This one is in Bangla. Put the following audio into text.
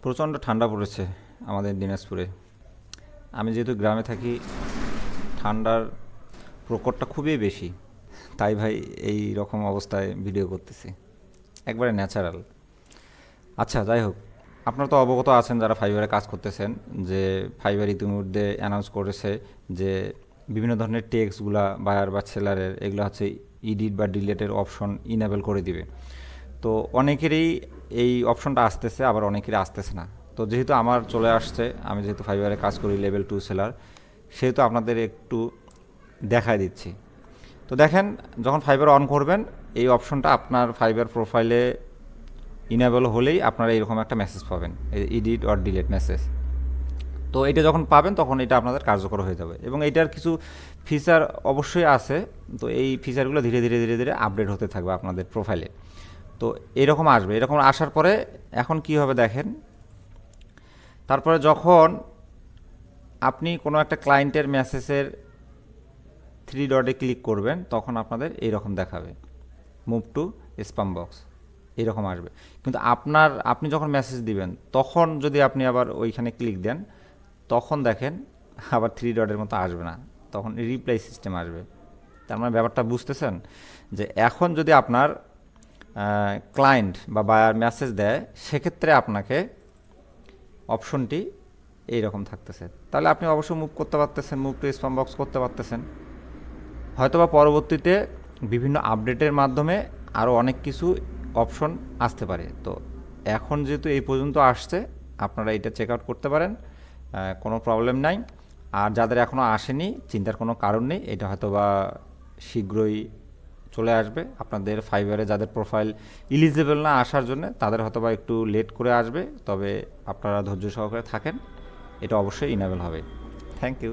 প্রচণ্ড ঠান্ডা পড়েছে আমাদের দিনাজপুরে। আমি যেহেতু গ্রামে থাকি, ঠান্ডার প্রকোপটা খুবই বেশি, তাই ভাই এই রকম অবস্থায় ভিডিও করতেছি, একবারে ন্যাচারাল। আচ্ছা, যাই হোক, আপনারা তো অবগত আছেন যারা ফাইবারে কাজ করতেছেন যে ফাইবার ইতিমধ্যে অ্যানাউন্স করেছে যে বিভিন্ন ধরনের টেক্সটগুলা বায়ার বা সেলারের এগুলো হচ্ছে এডিট বা ডিলেটের অপশন ইনেবল করে দিবে। তো অনেকেরই এই অপশনটা আসতেছে, আবার অনেকেরই আসতেছে না। তো যেহেতু আমার চলে আসছে, আমি যেহেতু ফাইবারে কাজ করি লেভেল 2 সেলার, সেহেতু আপনাদের একটু দেখায় দিচ্ছি। তো দেখেন, যখন ফাইবার অন করবেন এই অপশনটা আপনার ফাইবার প্রোফাইলে ইনেবল হলেই আপনারা এরকম একটা মেসেজ পাবেন, এডিট অর ডিলেট মেসেজ। তো এটা যখন পাবেন তখন এটা আপনাদের কার্যকর হয়ে যাবে, এবং এইটার কিছু ফিচার অবশ্যই আছে। তো এই ফিচারগুলো ধীরে ধীরে ধীরে ধীরে আপডেট হতে থাকবে আপনাদের প্রোফাইলে। তো এরকম আসবে, এরকম আসার পরে এখন কি হবে দেখেন, তারপরে যখন আপনি কোনো একটা ক্লায়েন্টের মেসেজের 3 ডটে ক্লিক করবেন তখন আপনাদের এইরকম দেখাবে, মুভ টু স্প্যাম বক্স, এরকম আসবে। কিন্তু আপনি যখন মেসেজ দিবেন তখন যদি আপনি আবার ওইখানে ক্লিক দেন তখন দেখেন আবার 3 ডটের মতো আসবে না, তখন রিপ্লাই সিস্টেম আসবে। তার মানে ব্যাপারটা বুঝতেছেন যে এখন যদি আপনার ক্লায়েন্ট বা বায়ার মেসেজ দেয় সেক্ষেত্রে আপনাকে অপশনটি এইরকম থাকতেছে, তাহলে আপনি অবশ্যই মুভ করতে পারতেছেন, মুভ টু স্প্যাম বক্স করতে পারতেছেন। হয়তোবা পরবর্তীতে বিভিন্ন আপডেটের মাধ্যমে আরও অনেক কিছু অপশন আসতে পারে। তো এখন যেহেতু এই পর্যন্ত আসছে, আপনারা এটা চেক আউট করতে পারেন, কোনো প্রবলেম নাই। আর যাদের এখনও আসেনি চিন্তার কোনো কারণ নেই, এটা হয়তোবা শীঘ্রই চলে আসবে আপনাদের ফাইবারে। যাদের প্রোফাইল ইলিজিবল না আসার জন্য তাদের হয়তোবা একটু লেট করে আসবে, তবে আপনারা ধৈর্য সহকারে থাকেন, এটা অবশ্যই ইনেবল হবে। Thank you.